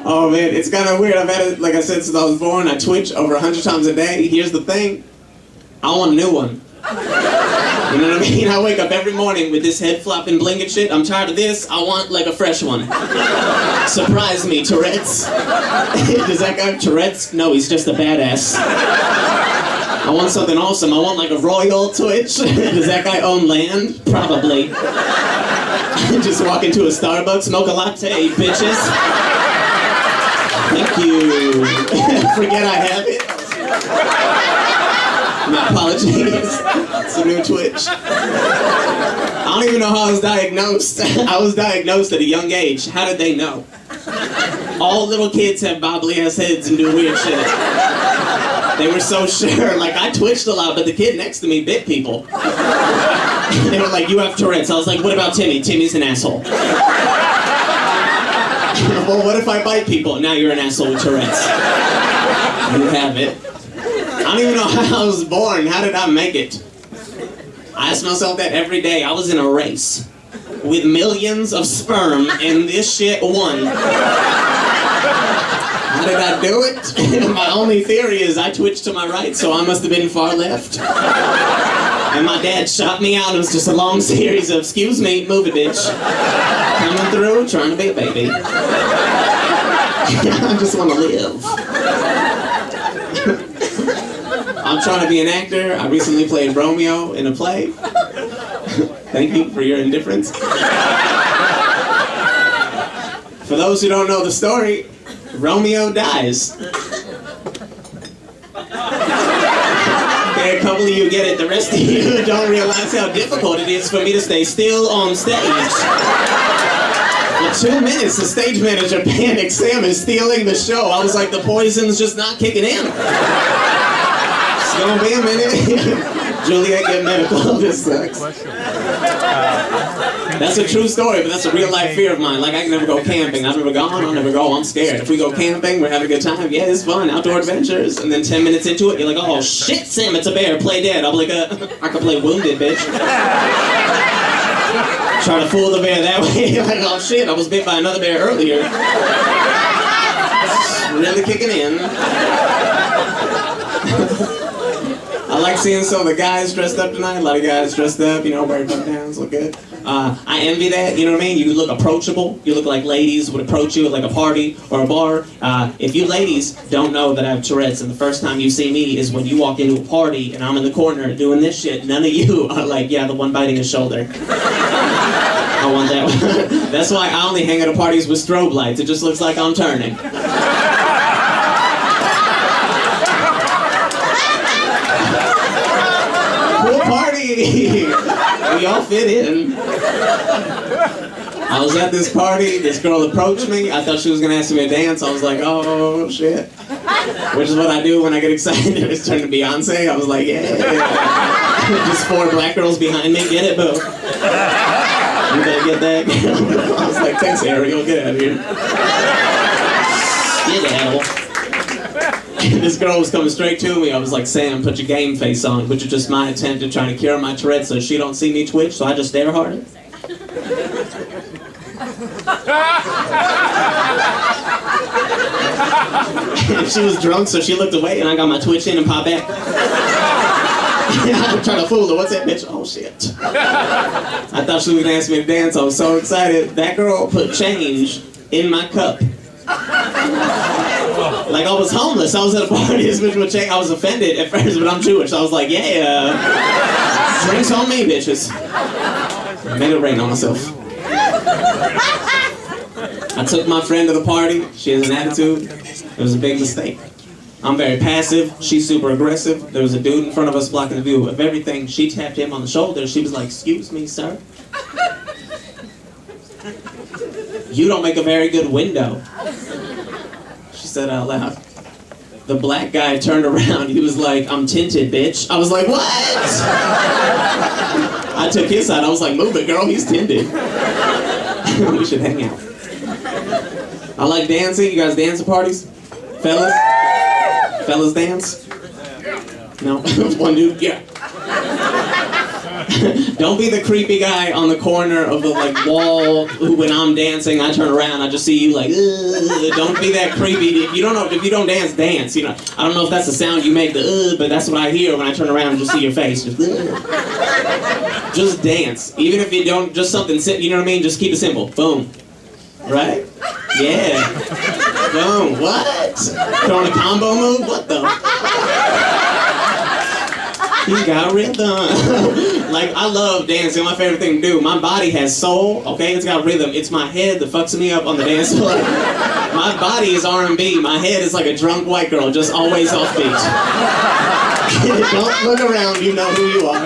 Oh man, it's kind of weird. I've had it, like I said, since I was born. I twitch over 100 times a day. Here's the thing, I want a new one. You know what I mean? I wake up every morning with this head flopping blinking shit. I'm tired of this. I want like a fresh one. Surprise me, Tourette's. Does that guy have Tourette's? No, he's just a badass. I want something awesome. I want like a royal twitch. Does that guy own land? Probably. Just walk into a Starbucks, smoke a latte, bitches. Thank you. Forget I have it. My apologies. It's a new twitch. I don't even know how I was diagnosed. I was diagnosed at a young age. How did they know? All little kids have bobbly ass heads and do weird shit. They were so sure. Like, I twitched a lot, but the kid next to me bit people. They were like, you have Tourette's. I was like, what about Timmy? Timmy's an asshole. Well, what if I bite people? Now you're an asshole with Tourette's. You have it. I don't even know how I was born. How did I make it? I ask myself that every day. I was in a race with millions of sperm, and this shit won. How did I do it? My only theory is I twitched to my right, so I must have been far left. And my dad shot me out. It was just a long series of, excuse me, move it, bitch. Coming through, trying to be a baby. I just want to live. I'm trying to be an actor. I recently played Romeo in a play. Thank you for your indifference. For those who don't know the story, Romeo dies. Okay, a couple of you get it. The rest of you don't realize how difficult it is for me to stay still on stage. For 2 minutes, the stage manager panicked. Sam is stealing the show. I was like, the poison's just not kicking in. It's gonna be a minute. Juliet, get medical. This sucks. That's a true story, but that's a real life fear of mine. Like, I can never go camping. I've never gone, I'll never go, I'm scared. If we go camping, we're having a good time, yeah, it's fun, outdoor adventures. And then 10 minutes into it, you're like, oh shit, Sam, it's a bear, play dead. I'll be like, I can play wounded, bitch. Try to fool the bear that way. You're like, oh shit, I was bit by another bear earlier. It's really kicking in. I like seeing some of the guys dressed up tonight. A lot of guys dressed up, you know, wearing button-downs, look good. I envy that, you know what I mean? You look approachable. You look like ladies would approach you at like a party or a bar. If you ladies don't know that I have Tourette's and the first time you see me is when you walk into a party and I'm in the corner doing this shit, none of you are like, yeah, the one biting his shoulder. I want that one. That's why I only hang at parties with strobe lights. It just looks like I'm turning. Cool party! We all fit in. I was at this party, this girl approached me. I thought she was gonna ask me to dance. I was like, oh shit. Which is what I do when I get excited. It's turned to Beyonce. I was like, yeah. Just 4 black girls behind me. Get it, boo. You better get that. I was like, thanks, Ariel. Get out of here. Get out. This girl was coming straight to me. I was like, Sam, put your game face on, which is just my attempt at trying to cure my Tourette so she don't see me twitch, so I just stare harder. She was drunk, so she looked away, and I got my twitch in and popped back. I'm trying to fool her. What's that, bitch? Oh, shit. I thought she was going to ask me to dance. I was so excited. That girl put change in my cup. Like I was homeless. I was at a party. This bitch would change. I was offended at first, but I'm Jewish. So I was like, yeah, drinks on me, bitches. I made it rain on myself. I took my friend to the party. She has an attitude. It was a big mistake. I'm very passive. She's super aggressive. There was a dude in front of us blocking the view of everything. She tapped him on the shoulder. She was like, excuse me, sir. You don't make a very good window. She said out loud. The black guy turned around. He was like, I'm tinted, bitch. I was like, what? I took his side. I was like, move it, girl. He's tinted. We should hang out. I like dancing. You guys dance at parties? Fellas? Fellas dance? No? One dude? Yeah. Don't be the creepy guy on the corner of the like wall who, when I'm dancing, I turn around, I just see you like, ugh. Don't be that creepy. If you don't dance, dance. You know, I don't know if that's the sound you make, the but that's what I hear when I turn around and just see your face. Just dance. Even if you don't, just something, you know what I mean? Just keep it simple. Boom. Right? Yeah. Boom. What? Throwing a combo move? What the? You got rhythm. Like, I love dancing. My favorite thing to do. My body has soul, okay? It's got rhythm. It's my head that fucks me up on the dance floor. My body is R&B. My head is like a drunk white girl, just always off beat. Don't look around, you know who you are.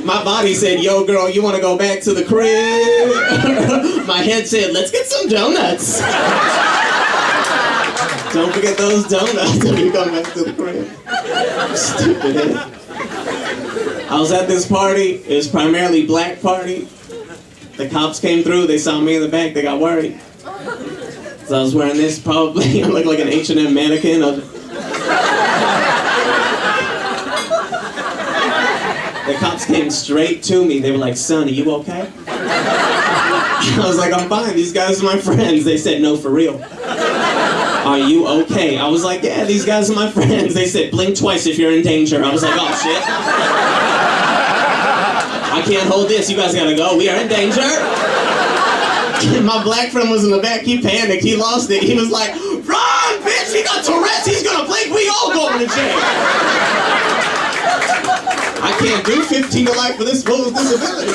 My body said, yo girl, you want to go back to the crib? My head said, let's get some donuts. Don't forget those donuts when you come back to the crib. Stupid head. I was at this party. It was primarily black party. The cops came through. They saw me in the back. They got worried. So I was wearing this, probably. I look like an H&M mannequin. The cops came straight to me. They were like, son, are you okay? I was like, I'm fine. These guys are my friends. They said, no, for real. Are you okay? I was like, yeah, these guys are my friends. They said, blink twice if you're in danger. I was like, oh, shit. I can't hold this. You guys gotta go. We are in danger. My black friend was in the back. He panicked. He lost it. He was like, run, bitch. He got Tourette's. He's gonna blink. We all going to jail. I can't do 15 to life for this full disability.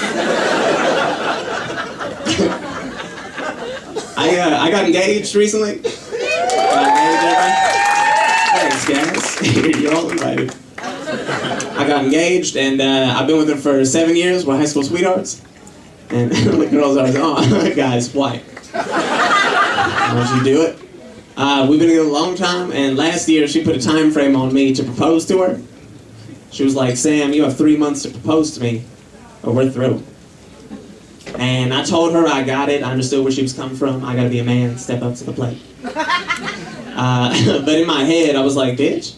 I got engaged recently. Thanks, guys. You're all invited. I got engaged, and I've been with her for 7 years. We're high school sweethearts. And the girls are like, oh, guys, why? Why don't you do it? We've been together a long time, and last year she put a time frame on me to propose to her. She was like, Sam, you have 3 months to propose to me, or we're through. And I told her I got it. I understood where she was coming from. I gotta be a man, step up to the plate. But in my head, I was like, bitch?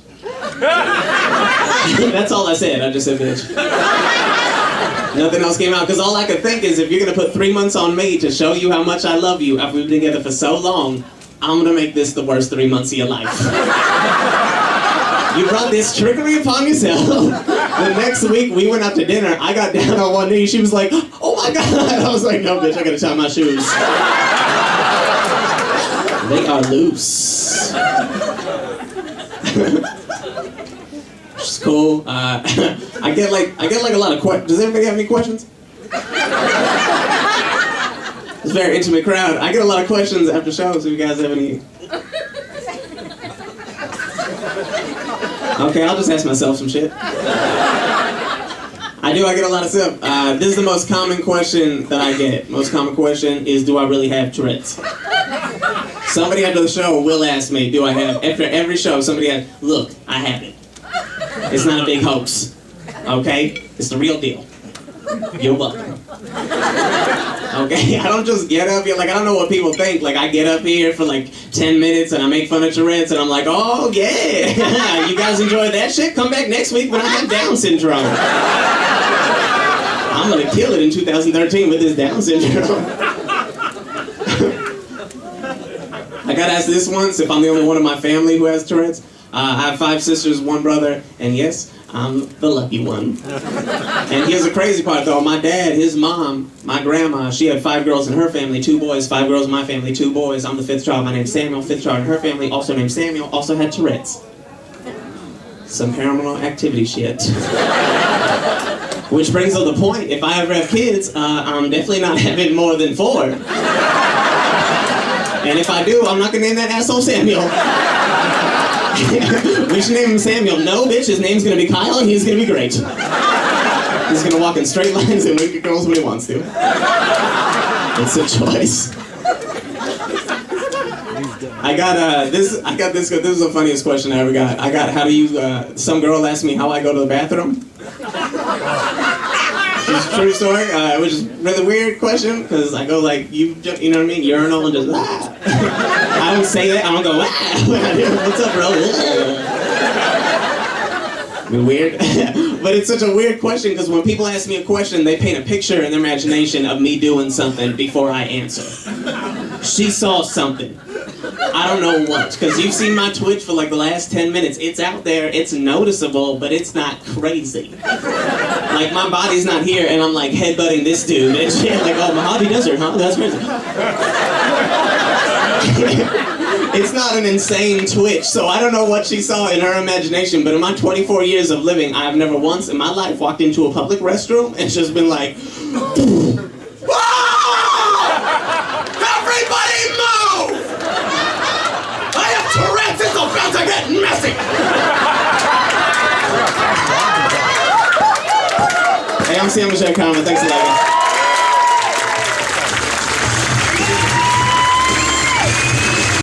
That's all I said. I just said, bitch. Nothing else came out, because all I could think is, if you're gonna put 3 months on me to show you how much I love you after we've been together for so long, I'm gonna make this the worst 3 months of your life. You brought this trickery upon yourself. The next week, we went out to dinner. I got down on one knee. She was like, oh my God. I was like, no, bitch, I gotta tie my shoes. They are loose. It's cool. I get like a lot of questions. Does anybody have any questions? It's a very intimate crowd. I get a lot of questions after shows. If you guys have any. Okay, I'll just ask myself some shit. I get a lot of stuff. This is the most common question that I get. Most common question is, do I really have Tourette's? Somebody after the show will ask me, do I have, after every show, somebody asks, look, I have it. It's not a big hoax. Okay? It's the real deal. You're welcome. Okay, I don't just get up here, like, I don't know what people think. Like, I get up here for like 10 minutes and I make fun of Tourette's and I'm like, oh yeah, you guys enjoyed that shit? Come back next week when I have Down syndrome. I'm gonna kill it in 2013 with this Down syndrome. I got asked this once if I'm the only one in my family who has Tourette's. I have 5 sisters, 1 brother, and yes, I'm the lucky one. And here's the crazy part though, my dad, his mom, my grandma, she had 5 girls in her family, 2 boys, 5 girls in my family, 2 boys. I'm the 5th child, my name's Samuel, 5th child in her family, also named Samuel, also had Tourette's. Some paranormal activity shit. Which brings up the point, if I ever have kids, I'm definitely not having more than 4. And if I do, I'm not gonna name that asshole Samuel. We should name him Samuel. No, bitch, his name's gonna be Kyle and he's gonna be great. He's gonna walk in straight lines and wink at girls when he wants to. It's a choice. I got this is the funniest question I ever got. How do you, some girl asked me how I go to the bathroom. It's a true story, which is a really weird question, because I go like, you know what I mean, urinal and just, ah. I don't say that, I don't go, ah. What's up, bro? Be weird. But it's such a weird question because when people ask me a question, they paint a picture in their imagination of me doing something before I answer. She saw something. I don't know what, because you've seen my Twitch for like the last 10 minutes. It's out there, it's noticeable, but it's not crazy. Like, my body's not here, and I'm like headbutting this dude, and shit, like, oh, Mojave Desert, huh? That's crazy. It's not an insane Twitch, so I don't know what she saw in her imagination, but in my 24 years of living, I've never once in my life walked into a public restroom and just been like, whoa! Everybody move! I have Tourette's, it's about to get messy! Hey, I'm Sam Comroe, thanks a lot.